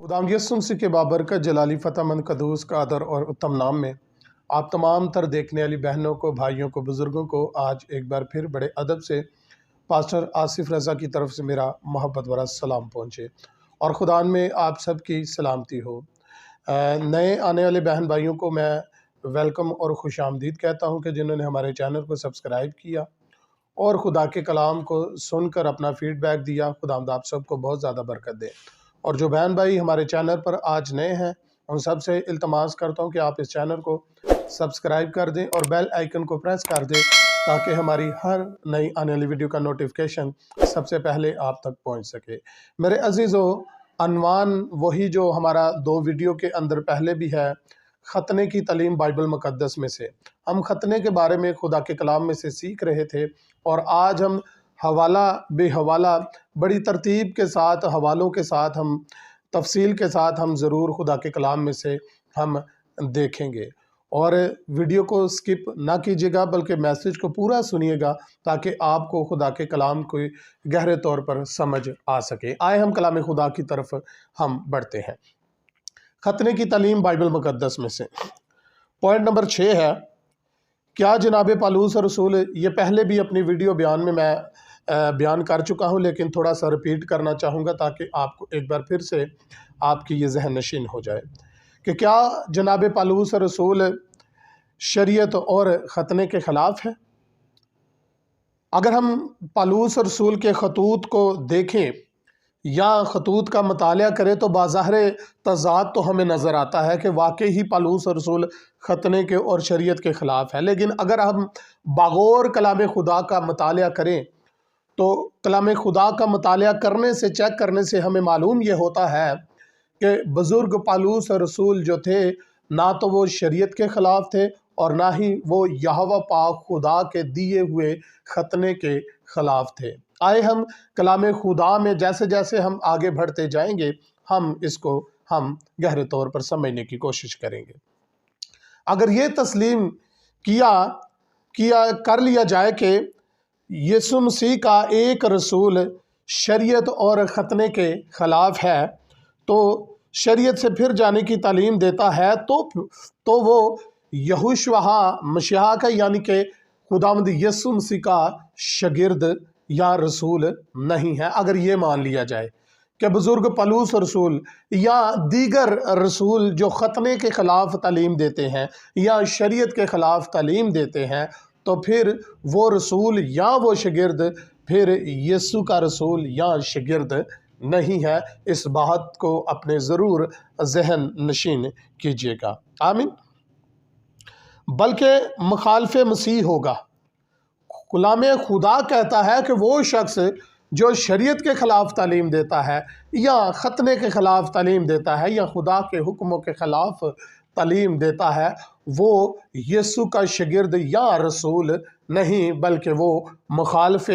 खुदाम यसुम मसीह के बाबरकत जलाली फ़तहमंद कदूस का आदर और उत्तम नाम में आप तमाम तर देखने वाली बहनों को, भाइयों को, बुज़ुर्गों को आज एक बार फिर बड़े अदब से पास्टर आसिफ रज़ा की तरफ से मेरा मोहब्बत भरा सलाम पहुँचे और खुदान में आप सब की सलामती हो। नए आने वाले बहन भाइयों को मैं वेलकम और खुश आमदीद कहता हूँ कि जिन्होंने हमारे चैनल को सब्सक्राइब किया और खुदा के कलाम को सुनकर अपना फीडबैक दिया। खुदावंद आप सबको बहुत ज़्यादा बरकत दे। और जो बहन भाई हमारे चैनल पर आज नए हैं उन सब से इल्तमास करता हूँ कि आप इस चैनल को सब्सक्राइब कर दें और बेल आइकन को प्रेस कर दें ताकि हमारी हर नई आने वाली वीडियो का नोटिफिकेशन सबसे पहले आप तक पहुँच सके। मेरे अजीज़ों, अनवान वही जो हमारा 2 वीडियो के अंदर पहले भी है, खतने की तालीम बाइबल मुक़द्दस में से। हम खतने के बारे में खुदा के कलाम में से सीख रहे थे और आज हम हवाला बेहवाला बड़ी तरतीब के साथ, हवालों के साथ, हम तफसील के साथ हम ज़रूर खुदा के कलाम में से हम देखेंगे। और वीडियो को स्किप ना कीजिएगा बल्कि मैसेज को पूरा सुनिएगा ताकि आपको खुदा के कलाम को गहरे तौर पर समझ आ सके। आए हम कलाम खुदा की तरफ हम बढ़ते हैं। खतने की तालीम बाइबल मुक़द्दस में से पॉइंट नंबर 6 है, क्या जनाब पालूस और रसूल। ये पहले भी अपनी वीडियो बयान में मैं बयान कर चुका हूँ लेकिन थोड़ा सा रिपीट करना चाहूँगा ताकि आपको एक बार फिर से आपकी ये जहन नशीन हो जाए कि क्या जनाब पालूस और रसूल शरीयत और ख़तने के ख़िलाफ़ है। अगर हम पालूस और रसूल के खतूत को देखें या खतूत का मुतालिया करें तो बाज़ाहिर तज़ाद तो हमें नज़र आता है कि वाकई ही पालूस और रसूल ख़तने के और शरीयत के ख़िलाफ़ है। लेकिन अगर हम बागौर कलाम खुदा का मुतालिया करें तो कलाम खुदा का मुतालिया करने से, चेक करने से हमें मालूम ये होता है कि बुज़ुर्ग पालूस और रसूल जो थे ना तो वो शरीयत के ख़िलाफ़ थे और ना ही वो यहोवा पाक खुदा के दिए हुए खतने के ख़िलाफ़ थे। आए हम कलाम खुदा में जैसे जैसे हम आगे बढ़ते जाएंगे हम इसको गहरे तौर पर समझने की कोशिश करेंगे। अगर ये तस्लीम कर लिया जाए कि यीशु मसीह का एक रसूल शरीयत और ख़तने के ख़िलाफ़ है तो शरीयत से फिर जाने की तालीम देता है तो वो यहोशुआ मसीहा का यानी कि खुदावंद यीशु मसीह का शागिर्द या रसूल नहीं है। अगर ये मान लिया जाए कि बुज़ुर्ग पालूस रसूल या दीगर रसूल जो ख़तने के ख़िलाफ़ तालीम देते हैं या शरीयत के ख़िलाफ़ तालीम देते हैं तो फिर वो रसूल या वो शागिर्द फिर यीशु का रसूल या शागिर्द नहीं है। इस बात को अपने ज़रूर जहन नशीन कीजिएगा। आमीन। बल्कि मुखालफ़ मसीह होगा। कलाम खुदा कहता है कि वो शख्स जो शरीयत के ख़िलाफ़ तालीम देता है या ख़तने के ख़िलाफ़ तालीम देता है या खुदा के हुक्मों के ख़िलाफ़ तालीम देता है वो यीशु का शागिर्द या रसूल नहीं बल्कि वो मुखालफ़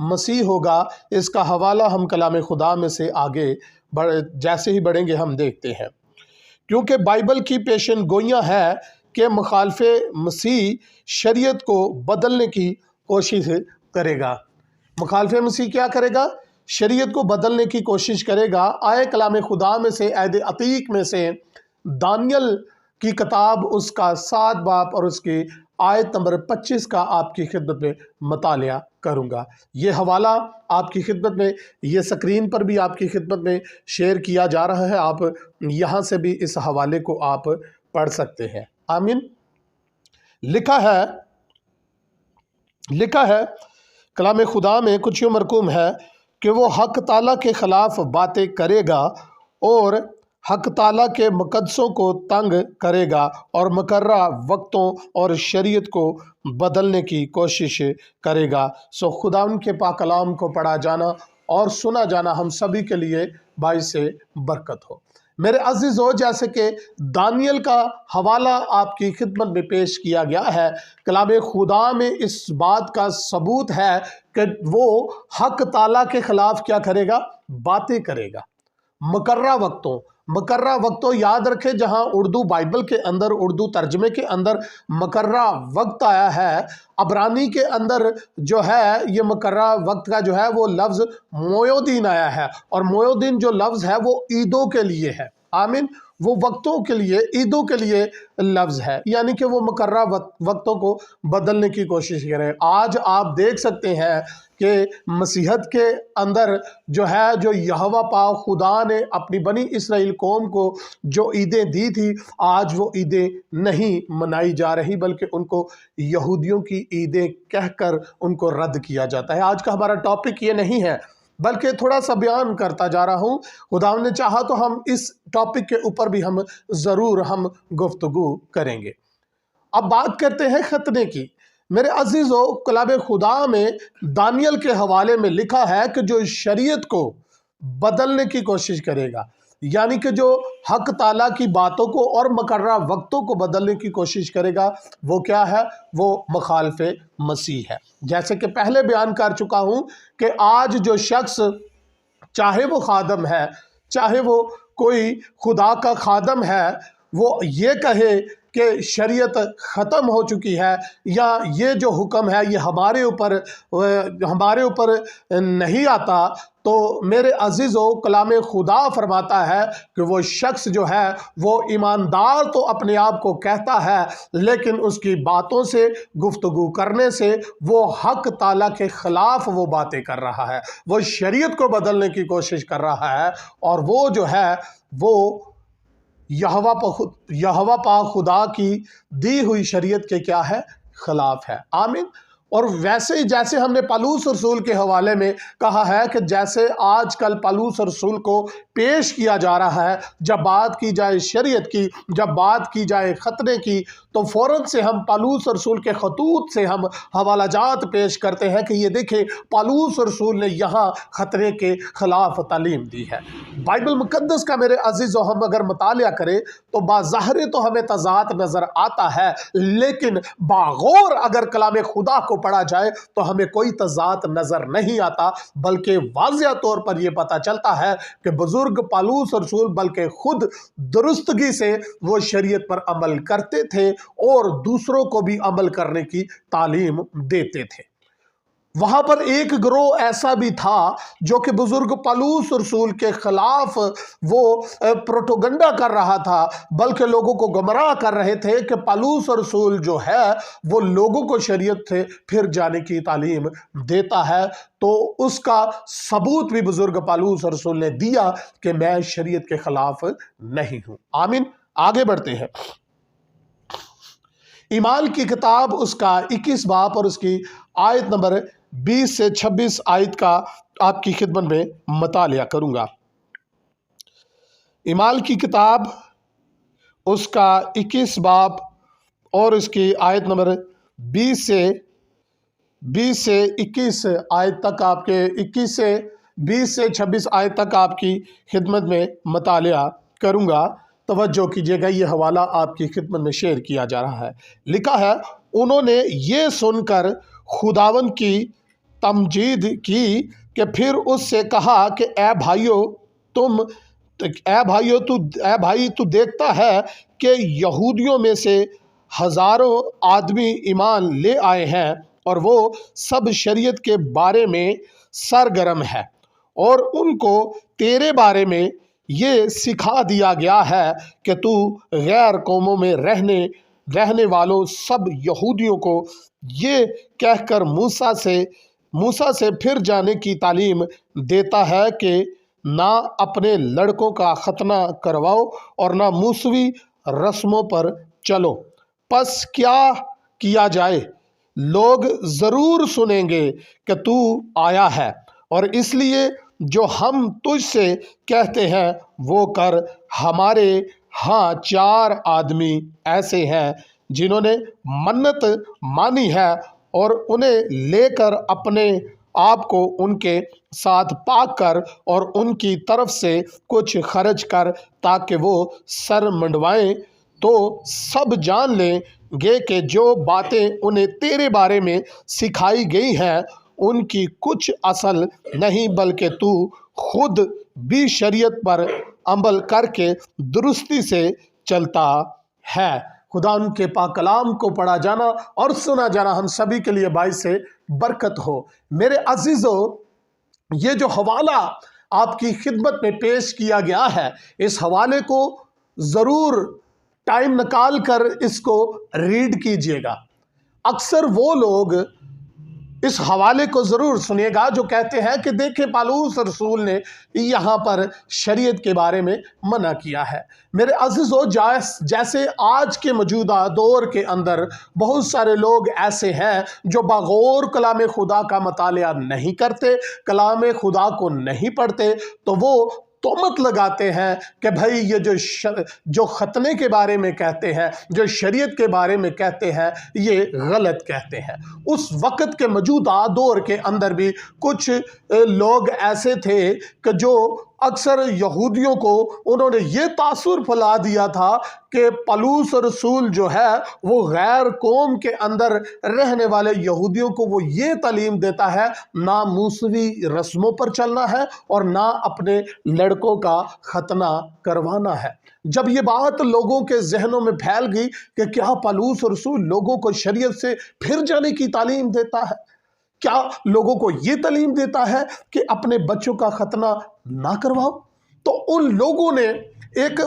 मसीह होगा। इसका हवाला हम कलाम खुदा में से आगे जैसे ही बढ़ेंगे हम देखते हैं, क्योंकि बाइबल की पेशन गोइयाँ है कि मुखालफ़ मसीह शरीयत को बदलने की कोशिश करेगा। मुखालफ़ मसीह क्या करेगा? शरीयत को बदलने की कोशिश करेगा। आए कलाम खुदा में से अहद अतीक में से दानियल की किताब उसका 7 बाब और उसकी आयत नंबर 25 का आपकी खिदमत में मुतालिया करूँगा। ये हवाला आपकी खिदमत में, ये स्क्रीन पर भी आपकी खिदमत में शेयर किया जा रहा है। आप यहाँ से भी इस हवाले को आप पढ़ सकते हैं। आमीन। लिखा है कलाम खुदा में कुछ यूँ मरकूम है कि वो हक ताला के ख़िलाफ़ बातें करेगा और हक ताला के मुक़द्दसों को तंग करेगा और मुकर्रा वक्तों और शरीयत को बदलने की कोशिश करेगा। सो खुदा के पाक कलाम को पढ़ा जाना और सुना जाना हम सभी के लिए बाइस बरकत हो। मेरे अज़ीज़ों, जैसे कि दानियल का हवाला आपकी खिदमत में पेश किया गया है, कलाम खुदा में इस बात का सबूत है कि वो हक ताला के ख़िलाफ़ क्या करेगा? बातें करेगा। مقررہ وقتوں، مقررہ وقتوں یاد رکھے، جہاں اردو بائبل کے اندر، اردو ترجمے کے اندر مقررہ وقت آیا ہے، عبرانی کے اندر جو ہے یہ مقررہ وقت کا جو ہے وہ لفظ مویودین آیا ہے، اور مویودین جو لفظ ہے وہ عیدوں کے لیے ہے، آمین، وہ وقتوں کے لیے، عیدوں کے لیے لفظ ہے، یعنی کہ وہ مقررہ وقتوں کو بدلنے کی کوشش کریں۔ آج آپ دیکھ سکتے ہیں کہ مسیحیت کے اندر جو ہے، جو یہوہ پاک خدا نے اپنی بنی اسرائیل قوم کو جو عیدیں دی تھی، آج وہ عیدیں نہیں منائی جا رہی، بلکہ ان کو یہودیوں کی عیدیں کہہ کر ان کو رد کیا جاتا ہے۔ آج کا ہمارا ٹاپک یہ نہیں ہے، بلکہ تھوڑا سا بیان کرتا جا رہا ہوں۔ خدا نے چاہا تو ہم اس ٹاپک کے اوپر بھی ہم ضرور گفتگو کریں گے۔ اب بات کرتے ہیں ختنے کی۔ میرے عزیزو، کلام خدا میں دانیل کے حوالے میں لکھا ہے کہ جو شریعت کو بدلنے کی کوشش کرے گا، یعنی کہ جو حق تعالیٰ کی باتوں کو اور مقررہ وقتوں کو بدلنے کی کوشش کرے گا، وہ کیا ہے؟ وہ مخالف مسیح ہے۔ جیسے کہ پہلے بیان کر چکا ہوں کہ آج جو شخص، چاہے وہ خادم ہے، چاہے وہ کوئی خدا کا خادم ہے، وہ یہ کہے کہ شریعت ختم ہو چکی ہے، یا یہ جو حکم ہے یہ ہمارے اوپر نہیں آتا، تو میرے عزیزو، کلام خدا فرماتا ہے کہ وہ شخص جو ہے وہ ایماندار تو اپنے آپ کو کہتا ہے، لیکن اس کی باتوں سے، گفتگو کرنے سے وہ حق تعالیٰ کے خلاف وہ باتیں کر رہا ہے، وہ شریعت کو بدلنے کی کوشش کر رہا ہے، اور وہ جو ہے وہ یہوہ پاک خدا کی دی ہوئی شریعت کے کیا ہے؟ خلاف ہے، آمین۔ اور ویسے ہی جیسے ہم نے پالوس رسول کے حوالے میں کہا ہے کہ جیسے آج کل پالوس رسول کو پیش کیا جا رہا ہے، جب بات کی جائے شریعت کی، جب بات کی جائے ختنے کی، تو فوراً سے ہم پالوس رسول کے خطوط سے ہم حوالہ جات پیش کرتے ہیں کہ یہ دیکھیں پالوس رسول نے یہاں ختنے کے خلاف تعلیم دی ہے۔ بائبل مقدس کا میرے عزیزو ہم اگر مطالعہ کریں تو باظاہر تو ہمیں تضاد نظر آتا ہے، لیکن باغور اگر کلام خدا کو پڑھا جائے تو ہمیں کوئی تضاد نظر نہیں آتا، بلکہ واضح طور پر یہ پتہ چلتا ہے کہ بزرگ پالوس رسول بلکہ خود درستگی سے وہ شریعت پر عمل کرتے تھے اور دوسروں کو بھی عمل کرنے کی تعلیم دیتے تھے۔ وہاں پر ایک گروہ ایسا بھی تھا جو کہ بزرگ پالوس رسول کے خلاف وہ پروٹوگنڈا کر رہا تھا، بلکہ لوگوں کو گمراہ کر رہے تھے کہ پالوس رسول جو ہے وہ لوگوں کو شریعت سے پھر جانے کی تعلیم دیتا ہے۔ تو اس کا ثبوت بھی بزرگ پالوس رسول نے دیا کہ میں شریعت کے خلاف نہیں ہوں، آمین۔ آگے بڑھتے ہیں۔ اعمال کی کتاب اس کا 21 باب اور اس کی آیت نمبر 20 سے 26 آیت کا آپ کی خدمت میں مطالعہ کروں گا۔ اعمال کی کتاب اس کا 21 باب اور اس کی آیت نمبر 20 سے 21 آیت تک، آپ کے 21 سے 20 سے 26 آیت تک آپ کی خدمت میں مطالعہ کروں گا۔ توجہ کیجیے گا، یہ حوالہ آپ کی خدمت میں شیئر کیا جا رہا ہے۔ لکھا ہے، انہوں نے یہ سن کر خداوند کی تمجید کی کہ پھر اس سے کہا کہ اے بھائی تو دیکھتا ہے کہ یہودیوں میں سے ہزاروں آدمی ایمان لے آئے ہیں، اور وہ سب شریعت کے بارے میں سرگرم ہے، اور ان کو تیرے بارے میں یہ سکھا دیا گیا ہے کہ تو غیر قوموں میں رہنے والوں سب یہودیوں کو یہ کہہ کر موسیٰ سے پھر جانے کی تعلیم دیتا ہے کہ نہ اپنے لڑکوں کا ختنہ کرواؤ اور نہ موسوی رسموں پر چلو۔ پس کیا کیا جائے؟ لوگ ضرور سنیں گے کہ تو آیا ہے، اور اس لیے جو ہم تجھ سے کہتے ہیں وہ کر۔ ہمارے ہاں 4 آدمی ایسے ہیں جنہوں نے منت مانی ہے، اور انہیں لے کر اپنے آپ کو ان کے ساتھ پاک کر اور ان کی طرف سے کچھ خرچ کر، تاکہ وہ سر منڈوائیں، تو سب جان لیں گے کہ جو باتیں انہیں تیرے بارے میں سکھائی گئی ہیں ان کی کچھ اصل نہیں، بلکہ تو खुद भी शरीयत पर अमल करके दुरुस्ती से चलता है। खुदा उनके पाक कलाम को पढ़ा जाना और सुना जाना हम सभी के लिए बाइस से बरकत हो। मेरे अजीजों, ये जो हवाला आपकी खिदमत में पेश किया गया है, इस हवाले को ज़रूर टाइम निकाल कर इसको रीड कीजिएगा। अक्सर वो लोग इस हवाले को ज़रूर सुनिएगा जो कहते हैं कि देखें पालूस रसूल ने यहाँ पर शरीयत के बारे में मना किया है। मेरे अज़ीज़ों, जैसे आज के मौजूदा दौर के अंदर बहुत सारे लोग ऐसे हैं जो बगौर कलाम खुदा का मतालिया नहीं करते, कलाम खुदा को नहीं पढ़ते, तो वो तोहमत लगाते हैं कि भाई ये जो खतने के बारे में कहते हैं, जो शरीयत के बारे में कहते हैं, ये गलत कहते हैं। उस वक़्त के मौजूदा दौर के अंदर भी कुछ लोग ऐसे थे कि जो अक्सर यहूदियों को उन्होंने ये तासुर फैला दिया था कि पलूस रसूल जो है वो गैर कौम के अंदर रहने वाले यहूदियों को वो ये तालीम देता है, ना मूसवी रस्मों पर चलना है और ना अपने लड़कों का खतना करवाना है। जब ये बात लोगों के जहनों में फैल गई कि क्या पलूस रसूल लोगों को शरीयत से फिर जाने की तालीम देता है, क्या लोगों को ये तालीम देता है कि अपने बच्चों का खतना ना करवाओ, तो उन लोगों ने एक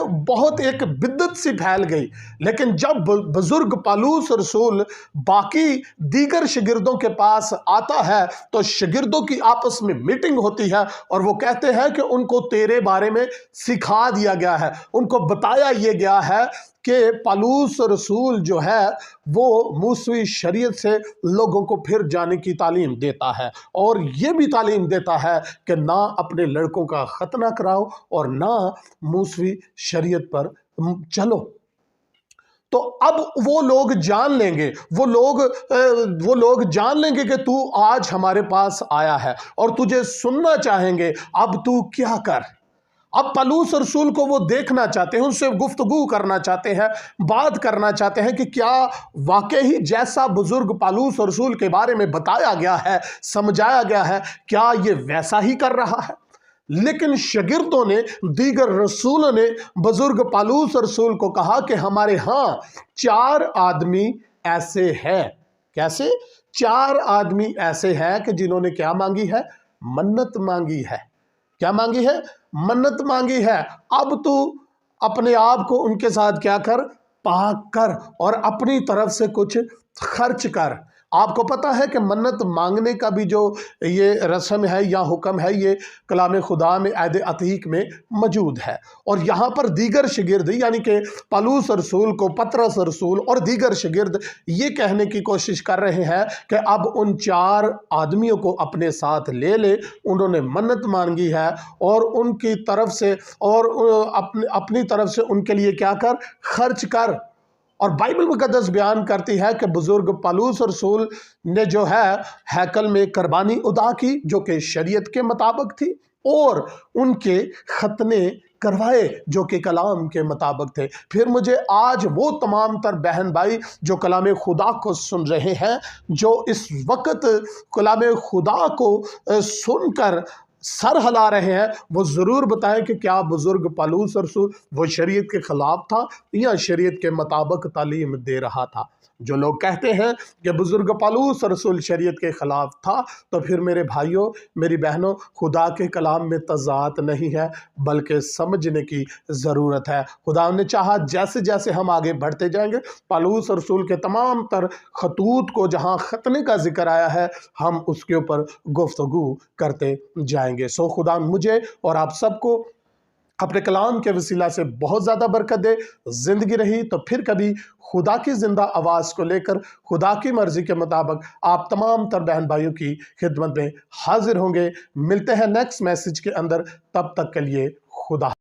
बिद्दत सी फैल गई। लेकिन जब बुजुर्ग पालूस रसूल बाकी दीगर शागिर्दों के पास आता है तो शागिर्दों की आपस में मीटिंग होती है और वो कहते हैं कि उनको तेरे बारे में सिखा दिया गया है, उनको बताया ये गया है कि पालूस रसूल जो है वो मूसवी शरीयत से लोगों को फिर जाने की तालीम देता है और ये भी तालीम देता है कि ना अपने लड़कों का खतना कराओ और ना मूसवी शरीयत पर चलो। तो अब वो लोग जान लेंगे, वो लोग जान लेंगे कि तू आज हमारे पास आया है और तुझे सुनना चाहेंगे, अब तू क्या कर। अब पलूस रसूल को वो देखना चाहते हैं, उनसे गुफ्तगू करना चाहते हैं, बात करना चाहते हैं कि क्या वाकई ही जैसा बुजुर्ग पालूस रसूल के बारे में बताया गया है, समझाया गया है, क्या ये वैसा ही कर रहा है। लेकिन शागिर्दों ने, दीगर रसूलों ने बुजुर्ग पालूस रसूल को कहा कि हमारे यहाँ 4 आदमी ऐसे हैं। कैसे? 4 आदमी ऐसे हैं कि जिन्होंने क्या मांगी है? मन्नत मांगी है। क्या मांगी है? मन्नत मांगी है। अब तू अपने आप को उनके साथ क्या कर? पाक कर और अपनी तरफ से कुछ खर्च कर। आपको पता है कि मन्नत मांगने का भी जो ये रस्म है या हुक्म है, ये कलाम खुदा में ऐद अतीक में मौजूद है। और यहाँ पर दीगर शागिर्द यानी कि पलूस रसूल को पतरस रसूल और दीगर शागिर्द ये कहने की कोशिश कर रहे हैं कि अब उन 4 आदमियों को अपने साथ ले ले, उन्होंने मन्नत मांगी है और उनकी तरफ से और अपनी तरफ से उनके लिए क्या कर? खर्च कर। और बाइबल मुकद्दस बयान करती है कि बुजुर्ग पालूस रसूल ने जो है हैकल में कुर्बानी अदा की जो कि शरीयत के मुताबिक थी और उनके खतने करवाए जो कि कलाम के मुताबिक थे। फिर मुझे आज वो तमाम तर बहन भाई जो कलाम खुदा को सुन रहे हैं, जो इस वक्त कलाम खुदा को सुनकर सर हिला रहे हैं, वो ज़रूर बताएं कि क्या बुजुर्ग पालूस रसूल वो शरीयत के ख़िलाफ़ था या शरीयत के मुताबिक तालीम दे रहा था। जो लोग कहते हैं कि बुजुर्ग पालूस रसूल शरीयत के ख़िलाफ़ था, तो फिर मेरे भाइयों मेरी बहनों, खुदा के कलाम में तज़ाद नहीं है बल्कि समझने की ज़रूरत है। खुदा ने चाहा जैसे जैसे हम आगे बढ़ते जाएंगे, पालूस रसूल के तमाम तर खतूत को जहाँ खतने का जिक्र आया है, हम उसके ऊपर गुफ्तगू करते जाएंगे। सो खुदा मुझे और आप सबको अपने कलाम के वसीला से बहुत ज़्यादा बरकत दे। ज़िंदगी रही तो फिर कभी खुदा की ज़िंदा आवाज़ को लेकर खुदा की मर्ज़ी के मुताबिक आप तमाम तर बहन भाइयों की खिदमत में हाजिर होंगे। मिलते हैं नेक्स्ट मैसेज के अंदर, तब तक के लिए खुदा।